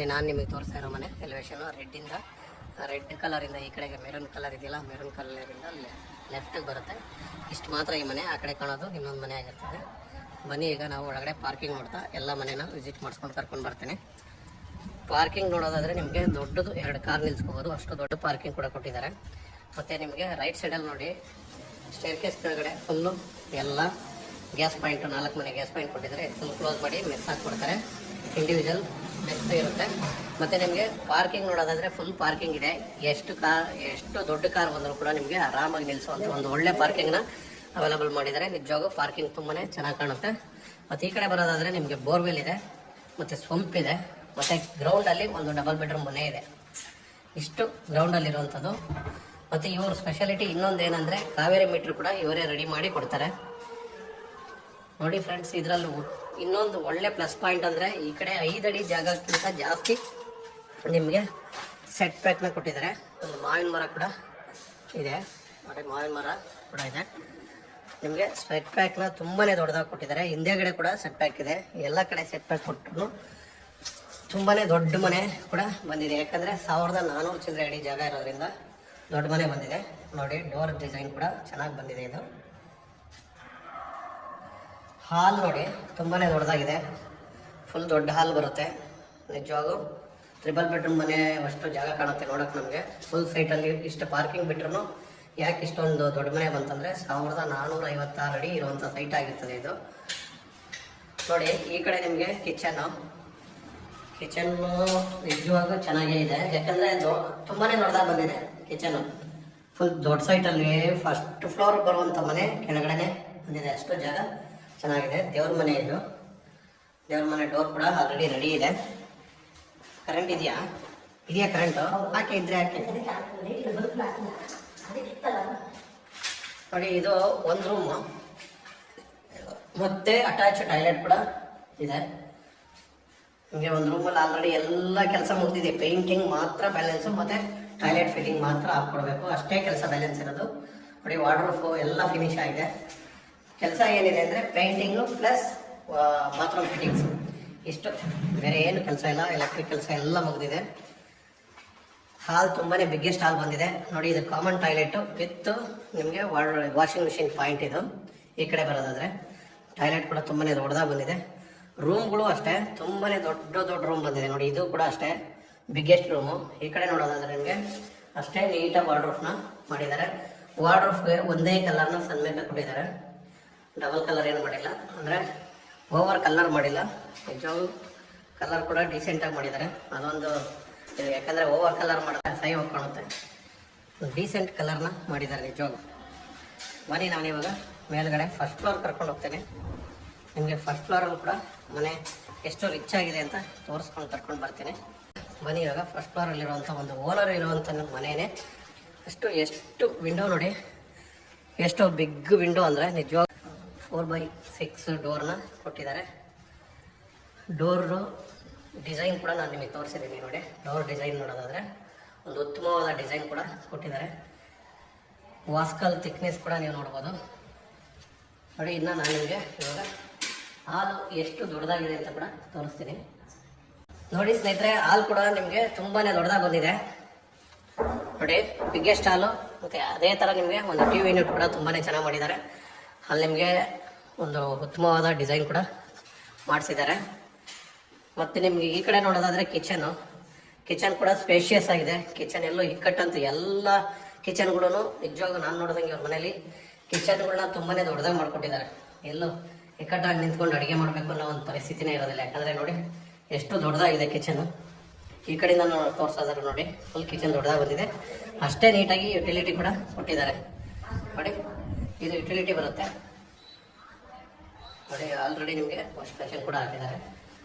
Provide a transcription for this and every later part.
ನಾನು ನಿಮಗೆ ತೋರಿಸ್ತಾ ಇರೋ ಮನೆ ಎಲಿವೇಶನ್ ರೆಡ್ ಕಲರಿಂದ ಈ ಕಡೆಗೆ ಮೆರೂನ್ ಕಲರ್ ಇದೆಯಲ್ಲ, ಮೆರೂನ್ ಕಲರಿಂದ ಲೆಫ್ಟಿಗೆ ಬರುತ್ತೆ. ಇಷ್ಟು ಮಾತ್ರ ಈ ಮನೆ. ಆ ಕಡೆ ಕಾಣೋದು ಇನ್ನೊಂದು ಮನೆ ಆಗಿರ್ತದೆ. ಬನ್ನಿ, ಈಗ ನಾವು ಒಳಗಡೆ ಪಾರ್ಕಿಂಗ್ ನೋಡ್ತಾ ಎಲ್ಲ ಮನೆನ ವಿಸಿಟ್ ಮಾಡಿಸ್ಕೊಂಡು ಕರ್ಕೊಂಡು ಬರ್ತೀನಿ. ಪಾರ್ಕಿಂಗ್ ನೋಡೋದಾದರೆ ನಿಮಗೆ ದೊಡ್ಡದು 2 ಕಾರ್ ನಿಲ್ಸ್ಕೋಬೋದು, ಅಷ್ಟು ದೊಡ್ಡ ಪಾರ್ಕಿಂಗ್ ಕೂಡ ಕೊಟ್ಟಿದ್ದಾರೆ. ಮತ್ತು ನಿಮಗೆ ರೈಟ್ ಸೈಡಲ್ಲಿ ನೋಡಿ ಸ್ಟೇರ್ಕೇಸ್ ಕೆಳಗಡೆ ಫುಲ್ಲು ಎಲ್ಲ ಗ್ಯಾಸ್ ಪಾಯಿಂಟು 4 ಮನೆ ಗ್ಯಾಸ್ ಪಾಯಿಂಟ್ ಕೊಟ್ಟಿದ್ದಾರೆ. ಫುಲ್ ಕ್ಲೋಸ್ ಮಾಡಿ ಮೆಸ್ ಹಾಕ್ಕೊಡ್ತಾರೆ. ಇಂಡಿವಿಜುವಲ್ ಮೆಸ್ ಇರುತ್ತೆ. ಮತ್ತು ನಿಮಗೆ ಪಾರ್ಕಿಂಗ್ ನೋಡೋದಾದರೆ ಫುಲ್ ಪಾರ್ಕಿಂಗ್ ಇದೆ. ಎಷ್ಟು ದೊಡ್ಡ ಕಾರ್ ಬಂದರೂ ಕೂಡ ನಿಮಗೆ ಆರಾಮಾಗಿ ನಿಲ್ಲಿಸುವಂಥ ಒಂದು ಒಳ್ಳೆ ಪಾರ್ಕಿಂಗ್ನ ಅವೈಲೇಬಲ್ ಮಾಡಿದ್ದಾರೆ. ನಿಜವಾಗೂ ಪಾರ್ಕಿಂಗ್ ತುಂಬಾ ಚೆನ್ನಾಗಿ ಕಾಣುತ್ತೆ. ಮತ್ತು ಈ ಕಡೆ ಬರೋದಾದರೆ ನಿಮಗೆ ಬೋರ್ವೆಲ್ ಇದೆ, ಮತ್ತು ಸ್ವಂಪ್ ಇದೆ, ಮತ್ತು ಗ್ರೌಂಡಲ್ಲಿ ಒಂದು ಡಬಲ್ ಬೆಡ್ರೂಮ್ ಮನೆ ಇದೆ. ಇಷ್ಟು ಗ್ರೌಂಡಲ್ಲಿರುವಂಥದ್ದು. ಮತ್ತು ಇವ್ರ ಸ್ಪೆಷಾಲಿಟಿ ಇನ್ನೊಂದು ಏನಂದರೆ ಕಾವೇರಿ ಮೀಟ್ರ್ ಕೂಡ ಇವರೇ ರೆಡಿ ಮಾಡಿ ಕೊಡ್ತಾರೆ. ನೋಡಿ ಫ್ರೆಂಡ್ಸ್, ಇದರಲ್ಲೂ ಇನ್ನೊಂದು ಒಳ್ಳೆ ಪ್ಲಸ್ ಪಾಯಿಂಟ್ ಅಂದರೆ ಈ ಕಡೆ 5 ಅಡಿ ಜಾಗಕ್ಕಿಂತ ಜಾಸ್ತಿ ನಿಮಗೆ ಸೆಟ್ ಬ್ಯಾಕ್ನ ಕೊಟ್ಟಿದ್ದಾರೆ. ಒಂದು ಮಾವಿನ ಮರ ಕೂಡ ಇದೆ ನೋಡಿ, ಮಾವಿನ ಮರ ಕೂಡ ಇದೆ. ನಿಮಗೆ ಸೆಟ್ ಬ್ಯಾಕ್ನ ತುಂಬಾ ದೊಡ್ಡದಾಗಿ ಕೊಟ್ಟಿದ್ದಾರೆ. ಹಿಂದೆಗಡೆ ಕೂಡ ಸೆಟ್ ಬ್ಯಾಕ್ ಇದೆ. ಎಲ್ಲ ಕಡೆ ಸೆಟ್ ಬ್ಯಾಕ್ ಕೊಟ್ಟರು ತುಂಬಾ ದೊಡ್ಡ ಮನೆ ಕೂಡ ಬಂದಿದೆ. ಯಾಕಂದರೆ 1400 ಚಿಲ್ಲರೆ ಅಡಿ ಜಾಗ ಇರೋದ್ರಿಂದ ದೊಡ್ಡ ಮನೆ ಬಂದಿದೆ. ನೋಡಿ, ಡೋರ್ ಡಿಸೈನ್ ಕೂಡ ಚೆನ್ನಾಗಿ ಬಂದಿದೆ. ಇದು ಹಾಲ್ ನೋಡಿ, ತುಂಬಾ ದೊಡ್ಡದಾಗಿದೆ. ಫುಲ್ ದೊಡ್ಡ ಹಾಲ್ ಬರುತ್ತೆ. ನಿಜವಾಗೂ 3 ಬೆಡ್ರೂಮ್ ಮನೆ ಅಷ್ಟು ಜಾಗ ಕಾಣುತ್ತೆ ನೋಡೋಕೆ ನಮಗೆ. ಫುಲ್ ಸೈಟಲ್ಲಿ ಇಷ್ಟು ಪಾರ್ಕಿಂಗ್ ಬಿಟ್ರು ಯಾಕೆ ಇಷ್ಟೊಂದು ದೊಡ್ಡ ಮನೆ ಬಂತಂದರೆ 1456 ಅಡಿ ಇರುವಂಥ ಸೈಟ್ ಆಗಿರ್ತದೆ ಇದು. ನೋಡಿ, ಈ ಕಡೆ ನಿಮಗೆ ಕಿಚನ್ನು ನಿಜವಾಗೂ ಚೆನ್ನಾಗೇ ಇದೆ. ಯಾಕಂದರೆ ತುಂಬಾ ದೊಡ್ಡದಾಗಿ ಬಂದಿದೆ ಕಿಚನ್ನು. ಫುಲ್ ದೊಡ್ಡ ಸೈಟಲ್ಲಿ ಫಸ್ಟ್ ಫ್ಲೋರ್ ಬರುವಂಥ ಮನೆ ಕೆಳಗಡೆನೆ ಬಂದಿದೆ. ಅಷ್ಟು ಜಾಗ ಚೆನ್ನಾಗಿದೆ. ದೇವ್ರ ಮನೆ ಇದು. ದೇವ್ರ ಮನೆ ಡೋರ್ ಕೂಡ ಆಲ್ರೆಡಿ ರೆಡಿ ಇದೆ. ಕರೆಂಟ್ ಇದೆಯಾ ಕರೆಂಟು? ಹಾಕಿ ಇದ್ರೆ ಹಾಕಿ. ನೋಡಿ, ಇದು ಒಂದು ರೂಮು ಮತ್ತೆ ಅಟ್ಯಾಚ್ ಟಾಯ್ಲೆಟ್ ಕೂಡ ಇದೆ. ನಿಮಗೆ ಒಂದು ರೂಮಲ್ಲಿ ಆಲ್ರೆಡಿ ಎಲ್ಲ ಕೆಲಸ ಮುಗಿದಿದೆ. ಪೇಂಟಿಂಗ್ ಮಾತ್ರ ಬ್ಯಾಲೆನ್ಸು, ಮತ್ತು ಟಾಯ್ಲೆಟ್ ಫಿಟ್ಟಿಂಗ್ ಮಾತ್ರ ಹಾಕ್ಕೊಡ್ಬೇಕು, ಅಷ್ಟೇ ಕೆಲಸ ಬ್ಯಾಲೆನ್ಸ್ ಇರೋದು. ನೋಡಿ, ವಾರ್ಡ್ರೋಬ್ ಎಲ್ಲ ಫಿನಿಶ್ ಆಗಿದೆ. ಕೆಲಸ ಏನಿದೆ ಅಂದರೆ ಪೇಂಟಿಂಗು ಪ್ಲಸ್ ಬಾತ್ರೂಮ್ ಫಿಟ್ಟಿಂಗ್ಸು, ಇಷ್ಟು, ಬೇರೆ ಏನು ಕೆಲಸ ಇಲ್ಲ. ಎಲೆಕ್ಟ್ರಿಕ್ ಕೆಲಸ ಎಲ್ಲ ಮುಗಿದಿದೆ. ಹಾಲ್ ತುಂಬಾ ಬಿಗ್ಗೆಸ್ಟ್ ಹಾಲ್ ಬಂದಿದೆ. ನೋಡಿ, ಇದು ಕಾಮನ್ ಟಾಯ್ಲೆಟು ವಿತ್ ನಿಮಗೆ ವಾಷಿಂಗ್ ಮಿಷಿನ್ ಪಾಯಿಂಟ್. ಇದು ಈ ಕಡೆ ಬರೋದಾದರೆ ಟಾಯ್ಲೆಟ್ ಕೂಡ ತುಂಬಾ ದೊಡ್ಡದಾಗಿ ಬಂದಿದೆ. ರೂಮ್ಗಳು ಅಷ್ಟೇ ತುಂಬಾ ದೊಡ್ಡ ರೂಮ್ ಬಂದಿದೆ. ನೋಡಿ, ಇದು ಕೂಡ ಅಷ್ಟೇ ಬಿಗ್ಗೆಸ್ಟ್ ರೂಮು. ಈ ಕಡೆ ನೋಡೋದಾದರೆ ನಿಮಗೆ ಅಷ್ಟೇ ನೀಟಾಗಿ ವಾರ್ಡ್ರೋಬ್ನ ಮಾಡಿದ್ದಾರೆ. ವಾರ್ಡ್ರೋಬ್ಗೆ ಒಂದೇ ಕಲರ್ನ ಸನ್ಮೇಕ ಕೊಟ್ಟಿದ್ದಾರೆ. ಡಬಲ್ ಕಲರ್ ಏನು ಮಾಡಿಲ್ಲ, ಅಂದರೆ ಓವರ್ ಕಲರ್ ಮಾಡಿಲ್ಲ. ನಿಜವಾಗೂ ಕಲರ್ ಕೂಡ ಡೀಸೆಂಟಾಗಿ ಮಾಡಿದ್ದಾರೆ. ಅದೊಂದು ಯಾಕಂದರೆ ಓವರ್ ಕಲರ್ ಮಾಡಿದ್ರೆ ಸೈ ಹೋಗಿ ಕಾಣುತ್ತೆ. ಡೀಸೆಂಟ್ ಕಲರ್ನ ಮಾಡಿದ್ದಾರೆ ನಿಜವಾಗೂ. ಬನ್ನಿ, ನಾನಿವಾಗ ಮೇಲ್ಗಡೆ ಫಸ್ಟ್ ಫ್ಲೋರ್ ಕರ್ಕೊಂಡು ಹೋಗ್ತೇನೆ. ನಿಮಗೆ ಫಸ್ಟ್ ಫ್ಲೋರಲ್ಲಿ ಕೂಡ ಮನೆ ಎಷ್ಟು ರಿಚ್ ಆಗಿದೆ ಅಂತ ತೋರಿಸ್ಕೊಂಡು ಕರ್ಕೊಂಡು ಬರ್ತೀನಿ. ಬನ್ನಿ, ಇವಾಗ ಫಸ್ಟ್ ಫ್ಲೋರಲ್ಲಿರುವಂಥ ಒಂದು ಓನರ್ ಇರುವಂಥ ಮನೆಯೇ. ಎಷ್ಟು ವಿಂಡೋ ನೋಡಿ, ಎಷ್ಟು ಬಿಗ್ ವಿಂಡೋ ಅಂದರೆ ನಿಜವಾಗ 4x6 ಡೋರ್ನ ಕೊಟ್ಟಿದ್ದಾರೆ. ಡೋರು ಡಿಸೈನ್ ಕೂಡ ನಾನು ನಿಮಗೆ ತೋರಿಸಿದ್ದೀನಿ. ನೋಡಿ, ಡೋರ್ ಡಿಸೈನ್ ನೋಡೋದಾದರೆ ಒಂದು ಉತ್ತಮವಾದ ಡಿಸೈನ್ ಕೂಡ ಕೊಟ್ಟಿದ್ದಾರೆ. ವಾಸ್ಕಲ್ ಥಿಕ್ನೆಸ್ ಕೂಡ ನೀವು ನೋಡ್ಬೋದು. ನೋಡಿ, ಇನ್ನು ನಾನು ನಿಮಗೆ ಇವಾಗ ಹಾಲು ಎಷ್ಟು ದೊಡ್ಡದಾಗಿದೆ ಅಂತ ಕೂಡ ತೋರಿಸ್ತೀನಿ. ನೋಡಿ ಸ್ನೇಹಿತರೆ, ಹಾಲ್ ಕೂಡ ನಿಮಗೆ ತುಂಬಾ ದೊಡ್ಡದಾಗಿ ಬಂದಿದೆ. ನೋಡಿ, ಬಿಗ್ಗೆಸ್ಟ್ ಹಾಲು. ಮತ್ತು ಅದೇ ಥರ ನಿಮಗೆ ಒಂದು ಟಿ ವಿ ಯೂನಿಟ್ ಕೂಡ ತುಂಬಾ ಚೆನ್ನಾಗಿ ಮಾಡಿದ್ದಾರೆ. ಅಲ್ಲಿ ನಿಮಗೆ ಒಂದು ಉತ್ತಮವಾದ ಡಿಸೈನ್ ಕೂಡ ಮಾಡಿಸಿದ್ದಾರೆ. ಮತ್ತು ನಿಮಗೆ ಈ ಕಡೆ ನೋಡೋದಾದರೆ ಕಿಚನ್ ಕೂಡ ಸ್ಪೇಷಿಯಸ್ ಆಗಿದೆ. ಕಿಚನ್ ಎಲ್ಲೂ ಇಕ್ಕಟ್ಟಂತೂ ಎಲ್ಲ ಕಿಚನ್ಗಳು ನಿಜವಾಗೂ ನಾನು ನೋಡಿದಂಗೆ ಅವ್ರ ಮನೇಲಿ ಕಿಚನ್ಗಳನ್ನ ತುಂಬಾ ದೊಡ್ಡದಾಗಿ ಮಾಡ್ಕೊಟ್ಟಿದ್ದಾರೆ. ಎಲ್ಲೂ ಇಕ್ಕಟ್ಟಾಗಿ ನಿಂತ್ಕೊಂಡು ಅಡುಗೆ ಮಾಡಬೇಕು ಅನ್ನೋ ಒಂದು ಪರಿಸ್ಥಿತಿನೇ ಇರೋದಿಲ್ಲ. ಯಾಕಂದರೆ ನೋಡಿ, ಎಷ್ಟು ದೊಡ್ಡದಾಗಿದೆ ಕಿಚನು. ಈ ಕಡೆ ನಾನು ತೋರಿಸೋದಾದ್ರೆ ನೋಡಿ, ಫುಲ್ ಕಿಚನ್ ದೊಡ್ಡದಾಗಿ ಬಂದಿದೆ. ಅಷ್ಟೇ ನೀಟಾಗಿ ಯುಟಿಲಿಟಿ ಕೂಡ ಕೊಟ್ಟಿದ್ದಾರೆ. ನೋಡಿ, ಇದು ಯುಟಿಲಿಟಿ ಬರುತ್ತೆ. ನೋಡಿ, ಆಲ್ರೆಡಿ ನಿಮಗೆ ವಾಶ್ ಬೇಸಿನ್ ಕೂಡ ಹಾಕಿದ್ದಾರೆ.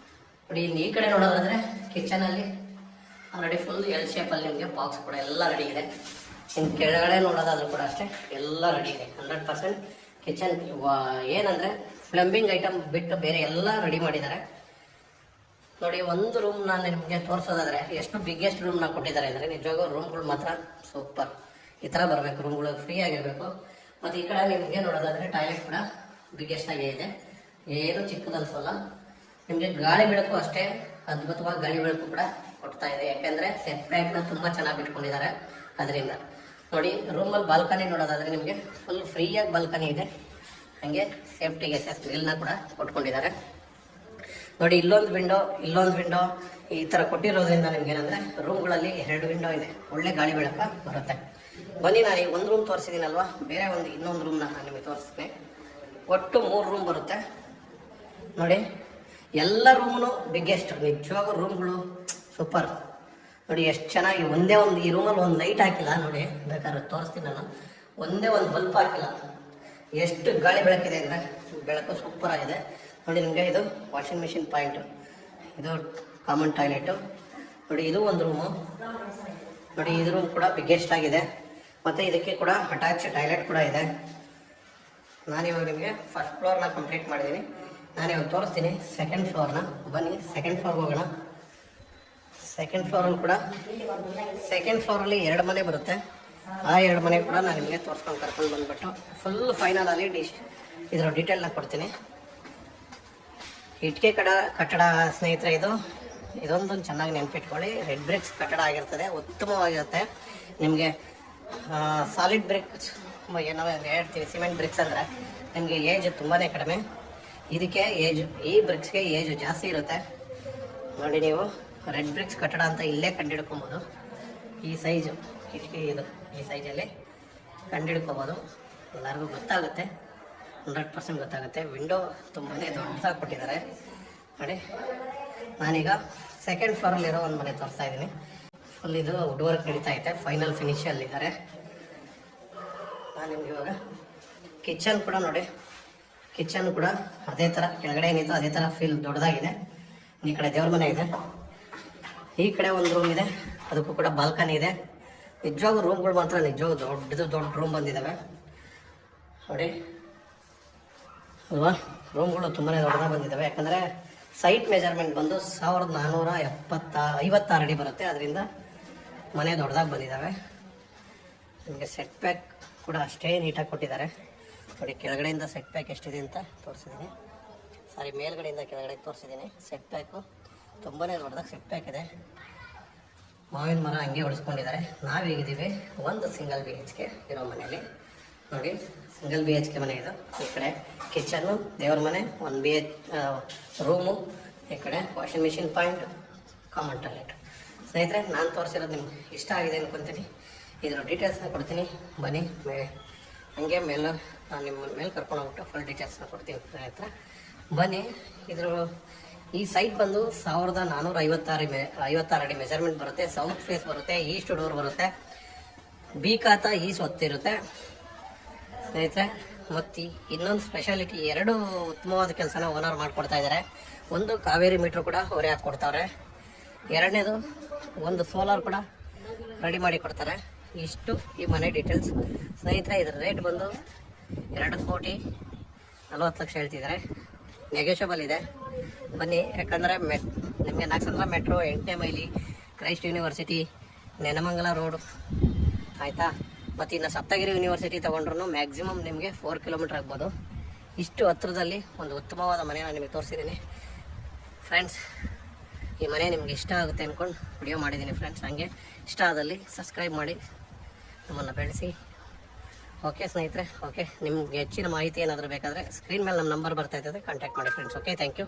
ನೋಡಿ, ಇಲ್ಲಿ ಈ ಕಡೆ ನೋಡೋದಾದರೆ ಕಿಚನಲ್ಲಿ ಆಲ್ರೆಡಿ ಫುಲ್ ಎಲ್ ಶೇಪಲ್ಲಿ ನಿಮಗೆ ಬಾಕ್ಸ್ ಕೂಡ ಎಲ್ಲ ರೆಡಿ ಇದೆ. ಇನ್ನು ಕೆಳಗಡೆ ನೋಡೋದಾದ್ರೂ ಕೂಡ ಅಷ್ಟೇ ಎಲ್ಲ ರೆಡಿ ಇದೆ. 100% ಕಿಚನ್ ಏನಂದರೆ ಪ್ಲಂಬಿಂಗ್ ಐಟಮ್ ಬಿಟ್ಟು ಬೇರೆ ಎಲ್ಲ ರೆಡಿ ಮಾಡಿದ್ದಾರೆ. ನೋಡಿ, ಒಂದು ರೂಮ್ ನಾನು ನಿಮಗೆ ತೋರಿಸೋದಾದರೆ ಎಷ್ಟು ಬಿಗ್ಗೆಸ್ಟ್ ರೂಮ್ನ ಕೊಟ್ಟಿದ್ದಾರೆ ಅಂದರೆ ನಿಜವಾಗೂ ರೂಮ್ಗಳು ಮಾತ್ರ ಸೂಪರ್. ಈ ಥರ ಬರಬೇಕು, ರೂಮ್ಗಳು ಫ್ರೀ ಆಗಿರಬೇಕು. ಮತ್ತು ಈ ಕಡೆ ನಿಮಗೆ ನೋಡೋದಾದರೆ ಟಾಯ್ಲೆಟ್ ಕೂಡ ಬಿಗ್ಗೆಸ್ಟ್ ಆಗೇ ಇದೆ. ಏನು ಚಿಕ್ಕದನ್ಸಲ್ಲ. ನಿಮಗೆ ಗಾಳಿ ಬೆಳಕು ಅಷ್ಟೇ ಅದ್ಭುತವಾಗಿ ಗಾಳಿ ಬೆಳಕು ಕೂಡ ಕೊಡ್ತಾ ಇದೆ. ಯಾಕಂದ್ರೆ ಸೆಟ್ ಬ್ಯಾಕ್ನ ತುಂಬಾ ಚೆನ್ನಾಗಿ ಬಿಟ್ಕೊಂಡಿದ್ದಾರೆ. ಅದರಿಂದ ನೋಡಿ, ರೂಮಲ್ಲಿ ಬಾಲ್ಕನಿ ನೋಡೋದಾದ್ರೆ ನಿಮಗೆ ಫುಲ್ ಫ್ರೀಯಾಗಿ ಬಾಲ್ಕನಿ ಇದೆ. ಹಾಗೆ ಸೇಫ್ಟಿಗೆ ಎಸ್ ಗ್ರಿಲ್ನ ಕೂಡ ಕೊಟ್ಕೊಂಡಿದ್ದಾರೆ. ನೋಡಿ, ಇಲ್ಲೊಂದು ವಿಂಡೋ ಈ ಥರ ಕೊಟ್ಟಿರೋದ್ರಿಂದ ನಿಮ್ಗೆ ಏನಂದ್ರೆ ರೂಮ್ಗಳಲ್ಲಿ 2 ವಿಂಡೋ ಇದೆ, ಒಳ್ಳೆ ಗಾಳಿ ಬೆಳಕ ಬರುತ್ತೆ. ಬನ್ನಿ, ನಾನು ಈಗ ಒಂದು ರೂಮ್ ತೋರಿಸಿದ್ದೀನಲ್ವಾ, ಬೇರೆ ಇನ್ನೊಂದು ರೂಮ್ನ ನಾನು ನಿಮಗೆ ತೋರಿಸ್ತೀನಿ. ಒಟ್ಟು 3 ರೂಮ್ ಬರುತ್ತೆ ನೋಡಿ. ಎಲ್ಲ ರೂಮ್ನು ಬಿಗ್ಗೆಸ್ಟ್, ನಿಜವಾಗೂ ರೂಮ್ಗಳು ಸೂಪರ್. ನೋಡಿ ಎಷ್ಟು ಚೆನ್ನಾಗಿ, ಈ ರೂಮಲ್ಲಿ ಒಂದು ಲೈಟ್ ಹಾಕಿಲ್ಲ ನೋಡಿ, ಬೇಕಾದ್ರೆ ತೋರಿಸ್ತೀನಿ ನಾನು. ಒಂದೇ ಒಂದು ಬಲ್ಪ್ ಹಾಕಿಲ್ಲ, ಎಷ್ಟು ಗಾಳಿ ಬೆಳಕಿದೆ ಅಂದರೆ ಬೆಳಕು ಸೂಪರ್ ಆಗಿದೆ ನೋಡಿ. ನಿಮಗೆ ಇದು ವಾಷಿಂಗ್ ಮಿಷಿನ್ ಪಾಯಿಂಟು, ಇದು ಕಾಮನ್ ಟಾಯ್ಲೆಟು ನೋಡಿ. ಇದು ಒಂದು ರೂಮು ನೋಡಿ, ಇದು ರೂಮ್ ಕೂಡ ಬಿಗ್ಗೆಸ್ಟ್ ಆಗಿದೆ. ಮತ್ತು ಇದಕ್ಕೆ ಕೂಡ ಅಟ್ಯಾಚ್ ಟಾಯ್ಲೆಟ್ ಕೂಡ ಇದೆ. ನಾನಿವಾಗ ನಿಮಗೆ ಫಸ್ಟ್ ಫ್ಲೋರ್ನ ಕಂಪ್ಲೀಟ್ ಮಾಡಿದ್ದೀನಿ. ನಾನಿವಾಗ ತೋರಿಸ್ತೀನಿ ಸೆಕೆಂಡ್ ಫ್ಲೋರ್ನ. ಬನ್ನಿ ಸೆಕೆಂಡ್ ಫ್ಲೋರ್ಗೆ ಹೋಗೋಣ. ಸೆಕೆಂಡ್ ಫ್ಲೋರಲ್ಲಿ 2 ಮನೆ ಬರುತ್ತೆ. ಆ 2 ಮನೆ ಕೂಡ ನಾನು ನಿಮಗೆ ತೋರಿಸ್ಕೊಂಡು ಕರ್ಕೊಂಡು ಬಂದ್ಬಿಟ್ಟು ಫುಲ್ ಫೈನಲ್ ಅಲ್ಲಿ ಇದರ ಡೀಟೇಲ್ನ ಕೊಡ್ತೀನಿ. ಇಟ್ಟಿಗೆ ಕಟ್ಟಡ ಸ್ನೇಹಿತರೆ, ಇದೊಂದು ಚೆನ್ನಾಗಿ ನೆನಪಿಟ್ಕೊಳ್ಳಿ. ರೆಡ್ ಬ್ರಿಕ್ಸ್ ಕಟ್ಟಡ ಆಗಿರ್ತದೆ, ಉತ್ತಮವಾಗಿರುತ್ತೆ. ನಿಮಗೆ ಸಾಲಿಡ್ ಬ್ರಿಕ್ಸ್ ಏನೋ ಹೇಳ್ತೀವಿ, ಸಿಮೆಂಟ್ ಬ್ರಿಕ್ಸ್ ಅಂದರೆ ನಿಮಗೆ ಏಜ್ ತುಂಬಾ ಕಡಿಮೆ. ಇದಕ್ಕೆ ಈ ಬ್ರಿಕ್ಸ್ಗೆ ಏಜ್ ಜಾಸ್ತಿ ಇರುತ್ತೆ ನೋಡಿ. ನೀವು ರೆಡ್ ಬ್ರಿಕ್ಸ್ ಕಟ್ಟಡ ಅಂತ ಇಲ್ಲೇ ಕಂಡುಹಿಡ್ಕೊಬೋದು. ಈ ಸೈಜು ಕಿಟಕಿ ಈ ಸೈಜಲ್ಲಿ ಕಂಡುಹಿಡ್ಕೊಬೋದು. ಎಲ್ಲರಿಗೂ ಗೊತ್ತಾಗುತ್ತೆ, 100% ಗೊತ್ತಾಗುತ್ತೆ. ವಿಂಡೋ ತುಂಬಾ ದೊಡ್ಡದಾಗಿ ಕೊಟ್ಟಿದ್ದಾರೆ ನೋಡಿ. ನಾನೀಗ ಸೆಕೆಂಡ್ ಫ್ಲೋರಲ್ಲಿರೋ ಒಂದು ಮನೆ ತೋರಿಸ್ತಾ ಇದ್ದೀನಿ. ಫುಲ್ ಇದು ವುಡ್ ವರ್ಕ್ ನಡೀತಾ ಐತೆ, ಫೈನಲ್ ಫಿನಿಶಲ್ಲಿದ್ದಾರೆ. ನಾನು ನಿಮ್ಗೆ ಇವಾಗ ಕಿಚನ್ ಕೂಡ ನೋಡಿ, ಕಿಚನ್ ಕೂಡ ಅದೇ ಥರ ಕೆಳಗಡೆ ಏನಿತ್ತು ಅದೇ ಥರ ಫೀಲ್ ದೊಡ್ಡದಾಗಿದೆ. ಈ ಕಡೆ ದೇವ್ರ ಮನೆ ಇದೆ, ಈ ಕಡೆ ಒಂದು ರೂಮ್ ಇದೆ, ಅದಕ್ಕೂ ಕೂಡ ಬಾಲ್ಕನಿ ಇದೆ. ನಿಜವಾಗೂ ರೂಮ್ಗಳು ಮಾತ್ರ ನಿಜವಾಗೂ ದೊಡ್ಡ ರೂಮ್ ಬಂದಿದ್ದಾವೆ ನೋಡಿ ಅಲ್ವಾ. ರೂಮ್ಗಳು ತುಂಬಾ ದೊಡ್ಡದಾಗಿ ಬಂದಿದ್ದಾವೆ. ಯಾಕಂದರೆ ಸೈಟ್ ಮೆಜರ್ಮೆಂಟ್ ಬಂದು 1456 ಅಡಿ ಬರುತ್ತೆ. ಅದರಿಂದ ಮನೆ ದೊಡ್ಡದಾಗಿ ಬಂದಿದ್ದಾವೆ. ನಿಮಗೆ ಸೆಟ್ ಬ್ಯಾಕ್ ಕೂಡ ಅಷ್ಟೇ ನೀಟಾಗಿ ಕೊಟ್ಟಿದ್ದಾರೆ ನೋಡಿ. ಕೆಳಗಡೆಯಿಂದ ಸೆಟ್ ಬ್ಯಾಕ್ ಎಷ್ಟಿದೆ ಅಂತ ತೋರಿಸಿದ್ದೀನಿ, ಮೇಲ್ಗಡೆಯಿಂದ ಕೆಳಗಡೆ ತೋರಿಸಿದ್ದೀನಿ. ಸೆಟ್ ಬ್ಯಾಕು ತುಂಬಾ ದೊಡ್ಡದಾಗಿ ಸೆಟ್ ಬ್ಯಾಕ್ ಇದೆ. ಮಾವಿನ ಮರ ಹಂಗೆ ಉಳಿಸ್ಕೊಂಡಿದ್ದಾರೆ. ನಾವೀಗಿದ್ದೀವಿ ಒಂದು ಸಿಂಗಲ್ BHK ಇರೋ ಮನೆಯಲ್ಲಿ ನೋಡಿ. ಸಿಂಗಲ್ BHK ಮನೆ ಇದು. ಈ ಕಡೆ ಕಿಚನ್ನು, ದೇವ್ರ ಮನೆ, 1 ರೂಮು, ಈ ಕಡೆ washing machine point, common toilet. ಸ್ನೇಹಿತರೆ, ನಾನು ತೋರಿಸಿರೋದು ನಿಮ್ಗೆ ಇಷ್ಟ ಆಗಿದೆ ಅನ್ಕೊತೀನಿ. ಇದರ ಡೀಟೇಲ್ಸ್ನ ಕೊಡ್ತೀನಿ. ಬನ್ನಿ ಹಂಗೆ ನಾನು ನಿಮ್ಮ ಮೇಲೆ ಕರ್ಕೊಂಡು ಹೋಗ್ಬಿಟ್ಟು ಫುಲ್ ಡೀಟೇಲ್ಸ್ನ ಕೊಡ್ತೀನಿ ಸ್ನೇಹಿತರೆ. ಬನ್ನಿ. ಈ ಸೈಟ್ ಬಂದು 1456 ಅಡಿ ಮೆಜರ್ಮೆಂಟ್ ಬರುತ್ತೆ. ಸೌತ್ ಫೇಸ್ ಬರುತ್ತೆ, ಈಸ್ಟ್ ಡೋರ್ ಬರುತ್ತೆ, ಬಿ ಖಾತ ಈಸ್ಟ್ ಹೊತ್ತಿರುತ್ತೆ ಸ್ನೇಹಿತರೆ. ಮತ್ತು ಇನ್ನೊಂದು ಸ್ಪೆಷಾಲಿಟಿ, 2 ಉತ್ತಮವಾದ ಕೆಲಸನ ಓನರ್ ಮಾಡಿಕೊಡ್ತಾ ಇದ್ದಾರೆ. ಒಂದು ಕಾವೇರಿ ಮೀಟ್ರ್ ಕೂಡ ಅವರೇ ಹಾಕ್ಕೊಡ್ತಾವ್ರೆ. 2ನೇದು ಒಂದು ಸೋಲಾರ್ ಕೂಡ ರೆಡಿ ಮಾಡಿ ಕೊಡ್ತಾರೆ. ಇಷ್ಟು ಈ ಮನೆ ಡೀಟೇಲ್ಸ್ ಸ್ನೇಹಿತರೆ. ಇದರ ರೇಟ್ ಬಂದು 2,40,40,00,000 ಹೇಳ್ತಿದ್ದಾರೆ. ನೆಗೋಷಿಯಬಲ್ ಇದೆ. ಬನ್ನಿ, ಯಾಕಂದರೆ ನಿಮಗೆ ನಾಗಸಂದ್ರ ಮೆಟ್ರೋ, 8ನೇ mile, Christ university, Nelamangala road ಆಯಿತಾ. ಮತ್ತು ಇನ್ನು ಸಪ್ತಗಿರಿ ಯೂನಿವರ್ಸಿಟಿ ತೊಗೊಂಡ್ರು ಮ್ಯಾಕ್ಸಿಮಮ್ ನಿಮಗೆ 4 ಕಿಲೋಮೀಟ್ರ್ ಆಗ್ಬೋದು. ಇಷ್ಟು ಹತ್ರದಲ್ಲಿ ಒಂದು ಉತ್ತಮವಾದ ಮನೆ ನಾನು ನಿಮಗೆ ತೋರಿಸಿದ್ದೀನಿ ಫ್ರೆಂಡ್ಸ್. ಈ ಮನೆ ನಿಮ್ಗೆ ಇಷ್ಟ ಆಗುತ್ತೆ ಅಂದ್ಕೊಂಡು ವಿಡಿಯೋ ಮಾಡಿದ್ದೀನಿ ಫ್ರೆಂಡ್ಸ್. ಹಾಗೆ ಇಷ್ಟ ಆದಲ್ಲಿ ಸಬ್ಸ್ಕ್ರೈಬ್ ಮಾಡಿ ನಮ್ಮನ್ನು ಬೆಳೆಸಿ. ಓಕೆ ಸ್ನೇಹಿತರೆ, ಓಕೆ. ನಿಮ್ಗೆ ಹೆಚ್ಚಿನ ಮಾಹಿತಿ ಏನಾದರೂ ಬೇಕಾದರೆ ಸ್ಕ್ರೀನ್ ಮೇಲೆ ನಮ್ಮ ನಂಬರ್ ಬರ್ತಾ ಇರ್ತದೆ, ಕಾಂಟ್ಯಾಕ್ಟ್ ಮಾಡಿ ಫ್ರೆಂಡ್ಸ್. Okay, thank you.